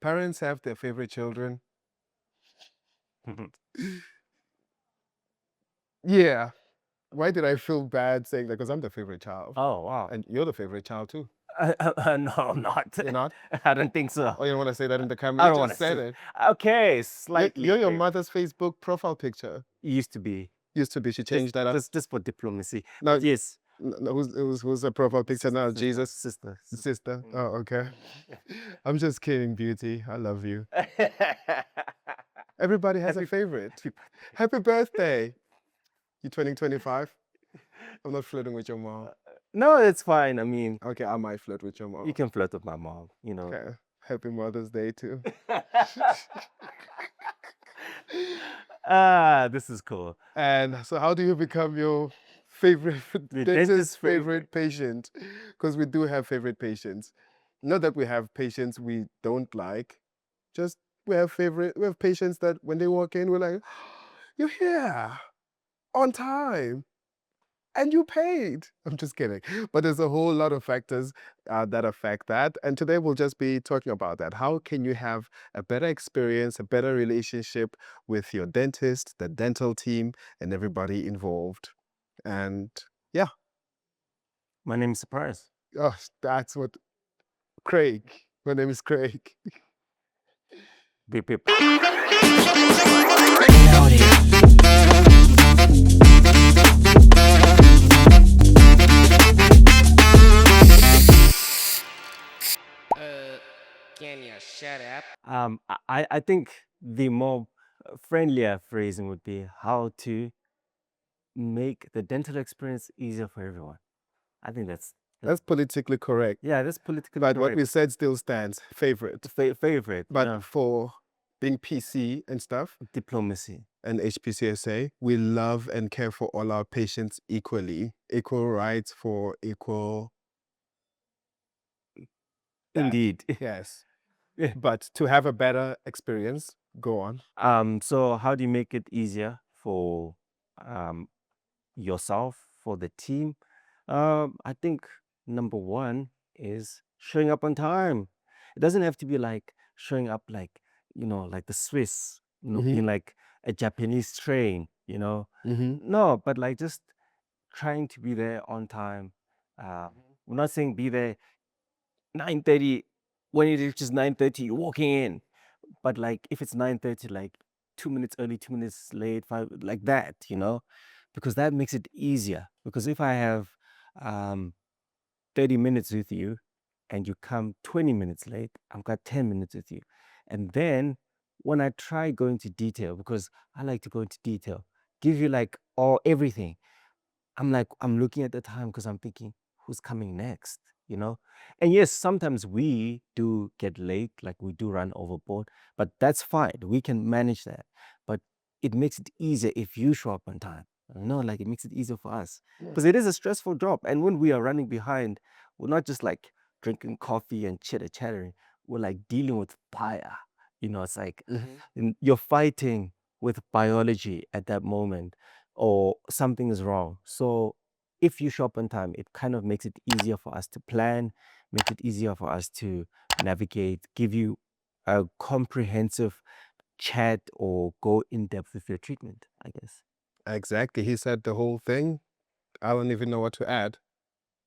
Parents have their favorite children. Yeah. Why did I feel bad saying that? Because I'm the favorite child. Oh, wow. And you're the favorite child too. No, I'm not. You're not? I don't think so. Oh, you don't want to say that in the camera? I You don't want just to said say. it. Okay, slightly. You're your mother's Facebook profile picture. Used to be Used to be. She changed that up. just for diplomacy. No, But yes, no, who's the profile picture now? Jesus? sister. Sister? Oh, okay. I'm just kidding, beauty. I love you. Everybody has a favorite. Happy birthday. You turning 25? I'm not flirting with your mom. No, it's fine. I mean, Okay, I might flirt with your mom. you can flirt with my mom, you know. Okay. Happy Mother's Day too. This is cool. And so how do you become your favorite The dentist's dentist's favorite patient? Because we do have favorite patients. Not that we have patients we don't like. Just we have patients that when they walk in, we're like, you're here on time. And you paid. I'm just kidding. But there's a whole lot of factors that affect that. And today we'll just be talking about that. How can you have a better experience, a better relationship with your dentist, the dental team, and everybody involved? And yeah, My name is Surprise. oh, that's what Craig. My name is Craig. Beep, beep. Can you shut up? I think the more friendlier phrasing would be how to make the dental experience easier for everyone. I think That's politically correct. yeah, that's politically But what correct. we said still stands. Favorite. Favorite, But yeah. for being PC and stuff, Diplomacy. and HPCSA, we love and care for all our patients equally. Equal rights for equal. Indeed. Yes. Yeah. But to have a better experience, go on. So how do you make it easier for yourself, for the team? I think number one is showing up on time. It doesn't have to be like showing up like, like the Swiss, Mhm. in like a Japanese train, Mhm. No, but like just trying to be there on time. We're not saying be there 9:30. When it reaches 9:30, you're walking in. But like if it's 9:30, like 2 minutes early, 2 minutes late, five, like that, because that makes it easier. Because if I have 30 minutes with you and you come 20 minutes late, I've got 10 minutes with you. And then when I try going into detail, because I like to go into detail, give you like all everything, I'm looking at the time because I'm thinking, who's coming next? And yes, sometimes we do get late, like we do run overboard, but that's fine. We can manage that. But it makes it easier if you show up on time. Like it makes it easier for us because it is a stressful job. And when we are running behind, we're not just like drinking coffee and chattering. We're like dealing with fire. It's like you're fighting with biology at that moment or something is wrong. So if you show up on time, it kind of makes it easier for us to plan, make it easier for us to navigate, give you a comprehensive chat or go in depth with your treatment, I guess. Exactly. He said the whole thing. I don't even know what to add.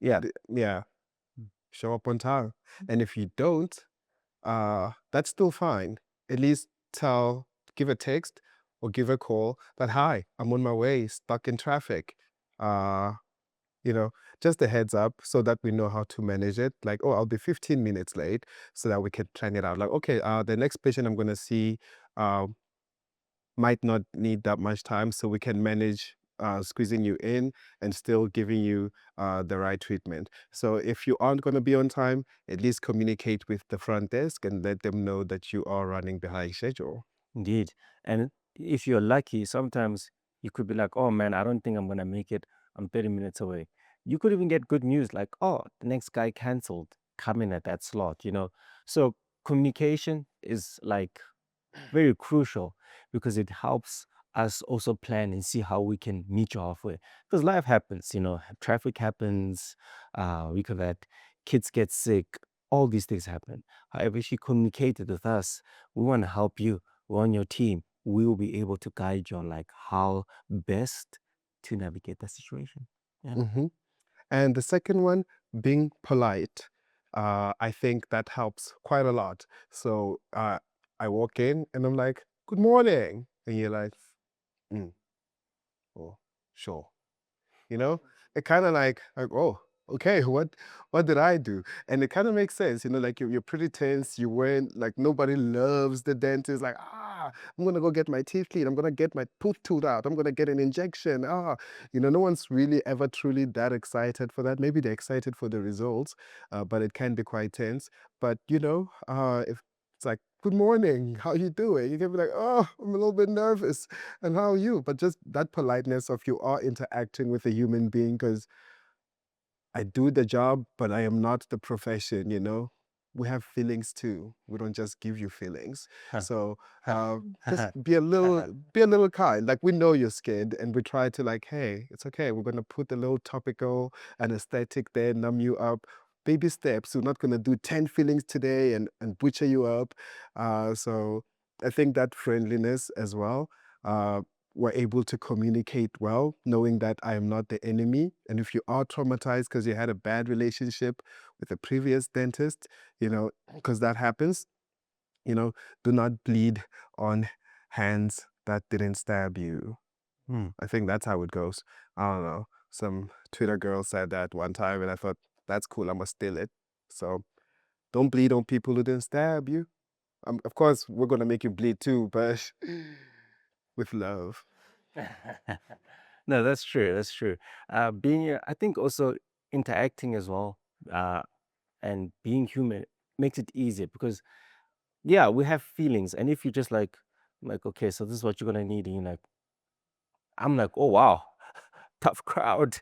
Yeah. Yeah. Show up on time. And if you don't, that's still fine. At least give a text or give a call that, hi, I'm on my way, stuck in traffic. Uh, you know, just a heads up so that we know how to manage it. Like, oh, I'll be 15 minutes late so that we can plan it out. Like, okay, the next patient I'm going to see might not need that much time, so we can manage squeezing you in and still giving you the right treatment. So if you aren't going to be on time, at least communicate with the front desk and let them know that you are running behind schedule. Indeed. And if you're lucky, sometimes you could be like, oh man, I don't think I'm going to make it. I'm 30 minutes away. You could even get good news like, oh, the next guy canceled, come in at that slot. So communication is like very crucial because it helps us also plan and see how we can meet you halfway. Because life happens, traffic happens, we could let kids get sick, all these things happen. However, if you communicated with us, we want to help you. We're on your team. We will be able to guide you on like how best to navigate that situation. Yeah. Hmm. And the second one, being polite. I think that helps quite a lot. So I walk in and I'm like, "Good morning," and you're like, mm, "Oh, sure." You know, it kind of like, oh, okay, what did I do? And it kind of makes sense, like you're pretty tense. You weren't like, nobody loves the dentist. Like, I'm gonna go get my teeth cleaned. I'm gonna get my tooth out. I'm gonna get an injection. No one's really ever truly that excited for that. Maybe they're excited for the results, but it can be quite tense. But if it's like, "Good morning, how you doing?" You can be like, "Oh, I'm a little bit nervous, and how are you?" But just that politeness of you are interacting with a human being, because I do the job, but I am not the profession. We have feelings too. We don't just give you feelings. So just be a little kind. Like, we know you're scared, and we try to like, hey, it's okay. We're gonna put a little topical anesthetic there, numb you up. Baby steps. We're not gonna do 10 feelings today and butcher you up. So I think that friendliness as well. We're able to communicate well, knowing that I am not the enemy. And if you are traumatized because you had a bad relationship with a previous dentist, because that happens, you know, do not bleed on hands that didn't stab you. Hmm. I think that's how it goes. I don't know. Some Twitter girl said that one time, and I thought, that's cool. I'm going to steal it. So don't bleed on people who didn't stab you. Of course, we're going to make you bleed too, but with love. No, that's true. That's true. I think also interacting as well, uh, and being human makes it easier because, yeah, we have feelings. And if you just like, okay, so this is what you're gonna need, and you're like, I'm like, oh wow, tough crowd.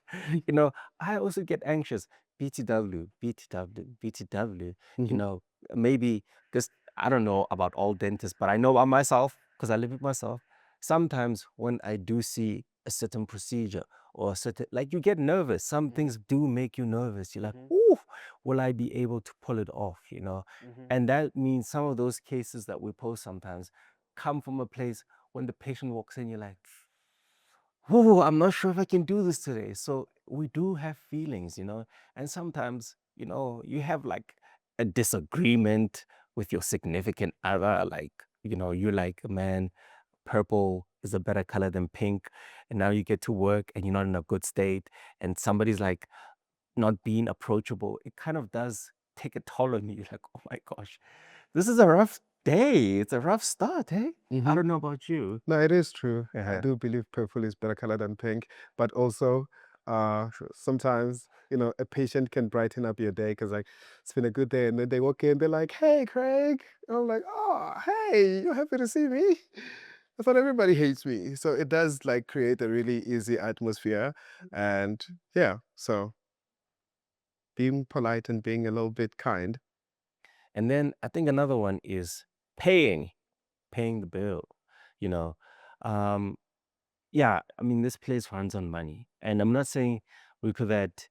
You know, I also get anxious. BTW, BTW, BTW. You Hmm. know, maybe because I don't know about all dentists, but I know about myself because I live with myself. Sometimes when I do see a certain procedure or a certain, like you get nervous. Some things do make you nervous. You're like, ooh, will I be able to pull it off? You know, and that means some of those cases that we post sometimes come from a place when the patient walks in, you're like, oh, I'm not sure if I can do this today. So we do have feelings, and sometimes, you have like a disagreement with your significant other. Like, you like, man, purple is a better color than pink. And now you get to work and you're not in a good state. And somebody's like not being approachable. It kind of does take a toll on you. You're like, oh my gosh, this is a rough day. It's a rough start, eh? I Hmm. don't know about you. No, it is true. I Uh-huh. do believe purple is better color than pink, but also sometimes, a patient can brighten up your day because, like, it's been a good day, and then they walk in, they're like, "Hey, Craig." I'm like, "Oh, hey, you're happy to see me?" I thought everybody hates me. So it does like create a really easy atmosphere. And yeah, so being polite and being a little bit kind. And then I think another one is paying the bill. You know, um, yeah, I mean, this place runs on money, and I'm not saying, Rico, that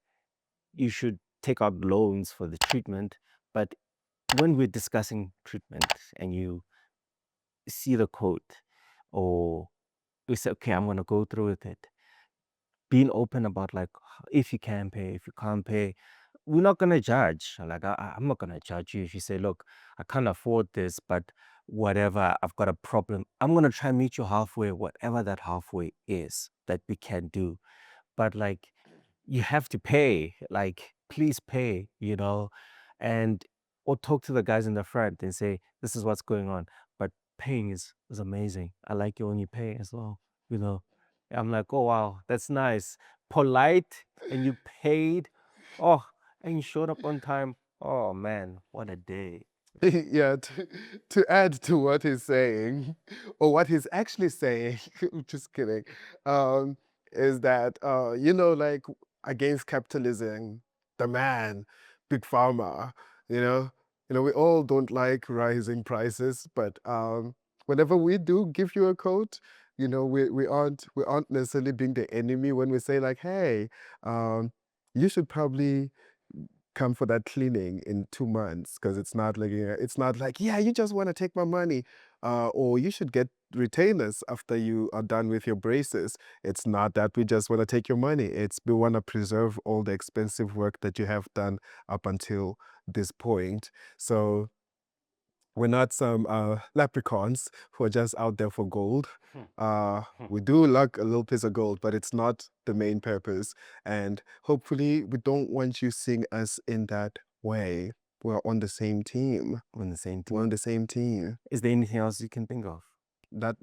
you should take out loans for the treatment, but when we're discussing treatment and you see the code, or we say, okay, I'm gonna go through with it, being open about like if you can pay, if you can't pay, we're not gonna judge. Like I'm not gonna judge you if you say, look, I can't afford this, but whatever, I've got a problem. I'm gonna try and meet you halfway, whatever that halfway is that we can do. But like you have to pay. Like, please pay, and or talk to the guys in the front and say, this is what's going on. But paying is amazing. I like it when you pay as well, you know. I'm like, oh wow, that's nice. Polite and you paid. Oh, and you showed up on time. Oh man, what a day. Yeah, to add to what he's saying, or what he's actually saying, just kidding, um, is that, like, against capitalism, the man, big pharma, you know, we all don't like rising prices, but whenever we do give you a code, we aren't necessarily being the enemy when we say like, hey, you should probably come for that cleaning in 2 months, because it's not like, yeah, you just want to take my money, or you should get retainers after you are done with your braces. It's not that we just want to take your money. It's we want to preserve all the expensive work that you have done up until this point. So we're not some leprechauns who are just out there for gold. We do like a little piece of gold, but it's not the main purpose. And hopefully, we don't want you seeing us in that way. We're on the same team. We're on the same We're team. on the same team. Is there anything else you can think of? That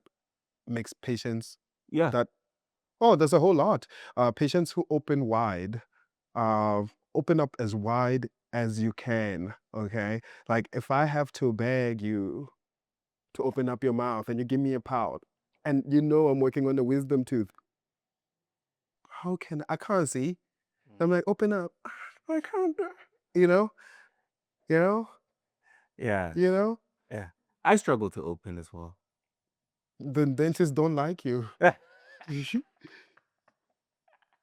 makes patients Yeah. that, oh, there's a whole lot. Patients who open wide, open up as wide as you can, okay? Like if I have to beg you to open up your mouth and you give me a pout, and you know I'm working on the wisdom tooth, how can I can't see? I'm like, open up. I can't, you know, you know, Yeah. you know. Yeah. I struggle to open as well. The dentists don't like you.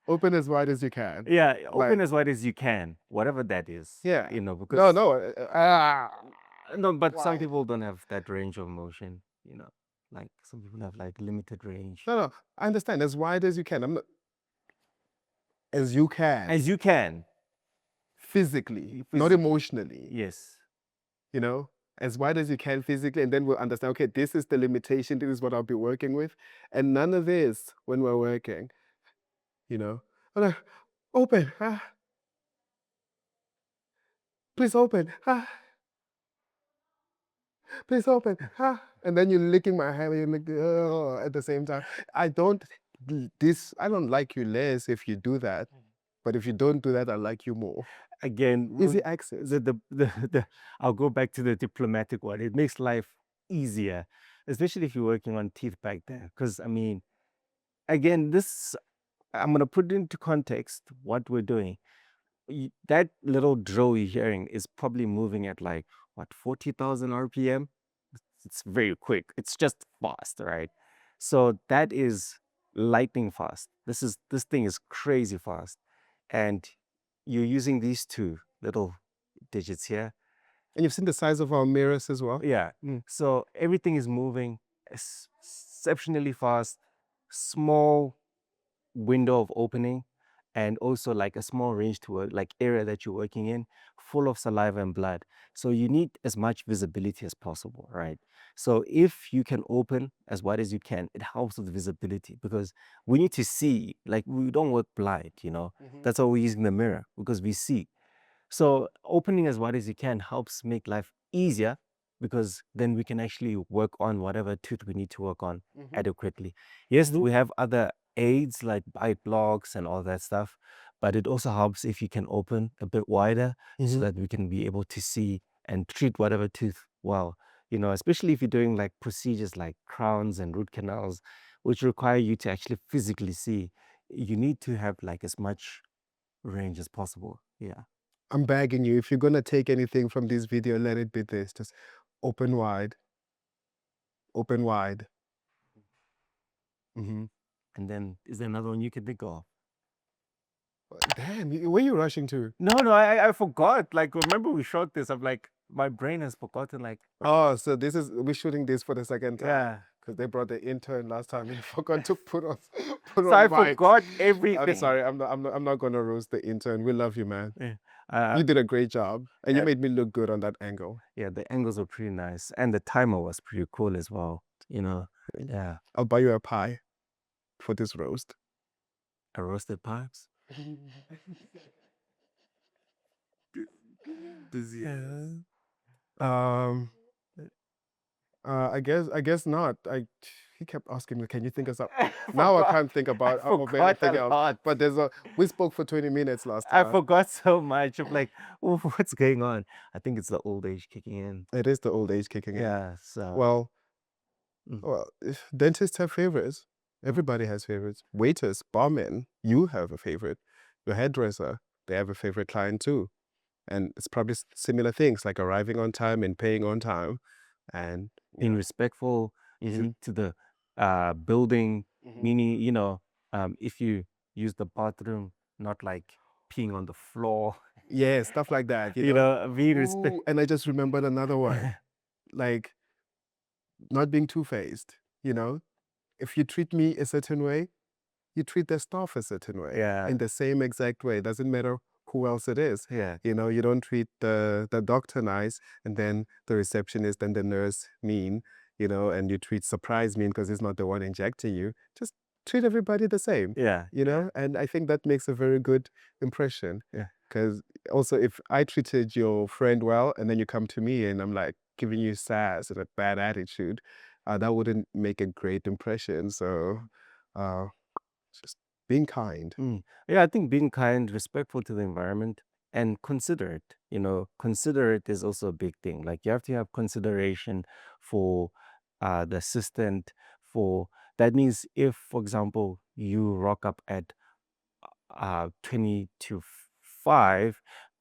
Open as wide as you can. Yeah, Like, open as wide as you can, whatever that is. yeah. You know, because No. no, but some Why? people don't have that range of motion, you know. Like some people have like limited range. No. I understand. As wide as you can. I'm not. As you can. As you can. Physically, not emotionally. Yes. You know, as wide as you can physically, and then we'll understand, okay, this is the limitation, this is what I'll be working with. And none of this when we're working, you know. I'm like, open, please open, please open, and then you're licking my hand, you're like, oh, at the same time. I don't like you less if you do that, but if you don't do that, I like you more. Again, Easy access. I'll go back to the diplomatic one. It makes life easier, especially if you're working on teeth back there. Because I mean, again, I'm gonna put it into context what we're doing. That little drill you're hearing is probably moving at like what 40,000 RPM. It's very quick. It's just fast, right? So that is lightning fast. This thing is crazy fast, and you're using these two little digits here. And you've seen the size of our mirrors as well. Yeah. So everything is moving exceptionally fast. Small window of opening, and also like a small range to work, like area that you're working in, full of saliva and blood. So you need as much visibility as possible, right? So if you can open as wide as you can, it helps with visibility because we need to see, like we don't work blind, you know. That's why we're using the mirror because we see. So opening as wide as you can helps make life easier because then we can actually work on whatever tooth we need to work on adequately. Yes, we have other aids like bite blocks and all that stuff, but it also helps if you can open a bit wider so that we can be able to see and treat whatever tooth well. You know, especially if you're doing like procedures like crowns and root canals, which require you to actually physically see, you need to have like as much range as possible. Yeah. I'm begging you, if you're gonna take anything from this video, let it be this. Just open wide. Open wide. And then is there another one you can think of? Damn, where are you rushing to? No, I forgot. Like, remember we shot this? I'm like, my brain has forgotten. Like, Oh, so we're shooting this for the second time. yeah. Because they brought the intern last time and forgot to put on So I mic. forgot everything. I'm sorry, I'm not gonna roast the intern. We love you, man. Yeah. You did a great job. And you made me look good on that angle. Yeah, the angles were pretty nice. And the timer was pretty cool as well. You know. Yeah. I'll buy you a pie for this roast. A roasted pipes. I guess not. He kept asking me, "Can you think of something?" Now I can't think about of anything else. But we spoke for 20 minutes last I time. forgot so much. I'm like, oh, what's going on? I think it's the old age kicking in. It is the old age kicking in. Yeah. So Well, dentists have favorites. Everybody has favorites. Waiters, barmen, you have a favorite. Your hairdresser, they have a favorite client too. And it's probably similar things like arriving on time and paying on time. And being respectful to the building, meaning, if you use the bathroom, not like peeing on the floor. Yeah, stuff like that, you You know. know, being respect. Ooh, and I just remembered another one, like not being two-faced, you know. If you treat me a certain way, you treat the staff a certain way Yeah, in the same exact way. It doesn't matter who else it is. yeah, You know, you don't treat the doctor nice and then the receptionist and the nurse mean, you know, and you treat surprise mean because he's not the one injecting you. Just treat everybody the same, yeah, you know, and I think that makes a very good impression. yeah, Because also, if I treated your friend well and then you come to me and I'm like giving you sass and a bad attitude, that wouldn't make a great impression. So, uh, just being kind. mm. Yeah. I think being kind, respectful to the environment, and considerate. You know, considerate is also a big thing. Like you have to have consideration for the assistant. For that means if, for example, you rock up at 20 to 5,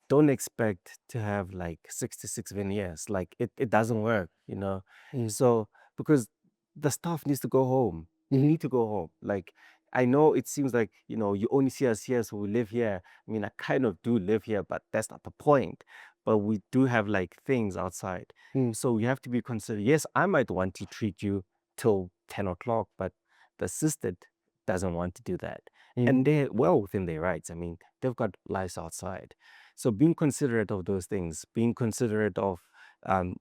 don't expect to have like 66 veneers. Like it doesn't work, you know. Mm. So because the staff needs to go home. You Mhm. need to go home. Like I know it seems like, you know, you only see us here, so we live here. I mean, I kind of do live here, but that's not the point. But we do have like things outside. Mm. So you have to be considered. Yes, I might want to treat you till 10 o'clock, but the assistant doesn't want to do that, and Mhm. they're well within their rights. I mean, they've got lives outside. So being considerate of those things, being considerate of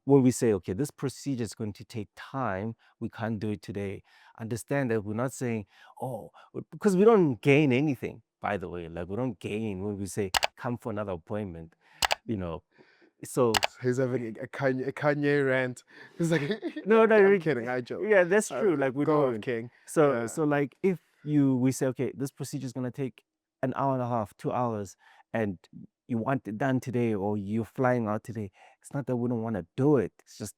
when we say, okay, this procedure is going to take time, we can't do it today. Understand that we're not saying, oh, because we don't gain anything, by the way. Like we don't gain when we say, come for another appointment, you know. So He's having a Kanye rant. He's like, no, no, I'm kidding, I joke. yeah, that's true. Like we Go off, don't. King. So, Yeah. so like if we say, okay, this procedure is gonna take an hour and a half, 2 hours, and you want it done today, or you're flying out today, it's not that we don't want to do it. It's just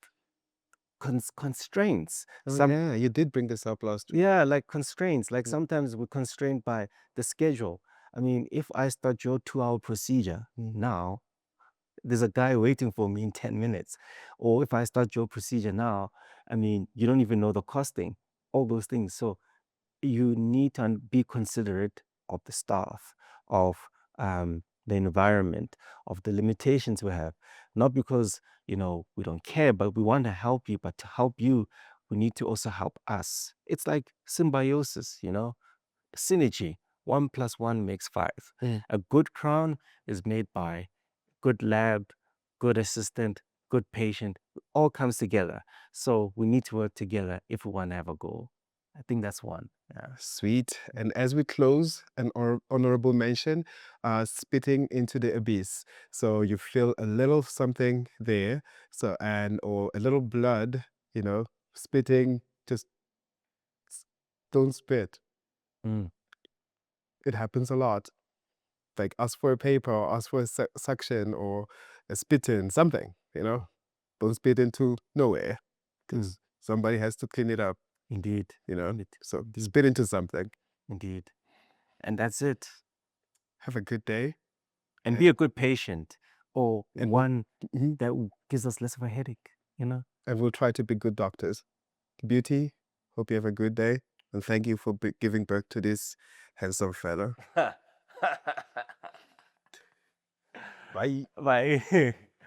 constraints. Oh yeah, you did bring this up last. Yeah, like constraints. Like Mm. sometimes we're constrained by the schedule. I mean, if I start your 2-hour procedure now, there's a guy waiting for me in 10 minutes. Or if I start your procedure now, I mean, you don't even know the costing, all those things. So you need to be considerate of the staff, of the environment, of the limitations we have. Not because, you know, we don't care, but we want to help you. But to help you, we need to also help us. It's like symbiosis, you know, synergy. 1 + 1 makes 5. Mm. A good crown is made by good lab, good assistant, good patient, all comes together. So we need to work together if we want to have a goal. I think that's one. Yeah. Sweet. And as we close, an honorable mention, spitting into the abyss. So you feel a little something there, so and or a little blood, you know, spitting, just s- don't spit. Mm, It happens a lot. Like ask for a paper or ask for a suction or a spit in something, you know. Don't spit into nowhere mm, because somebody has to clean it up, indeed. you know. Indeed. So Indeed. spit into something. Indeed. And that's it. Have a good day. And a- be a good patient, or And we'll, one mhm, that gives us less of a headache, you know? and we'll try to be good doctors. Beauty, hope you have a good day. And thank you for giving birth to this handsome fella. Bye. Bye.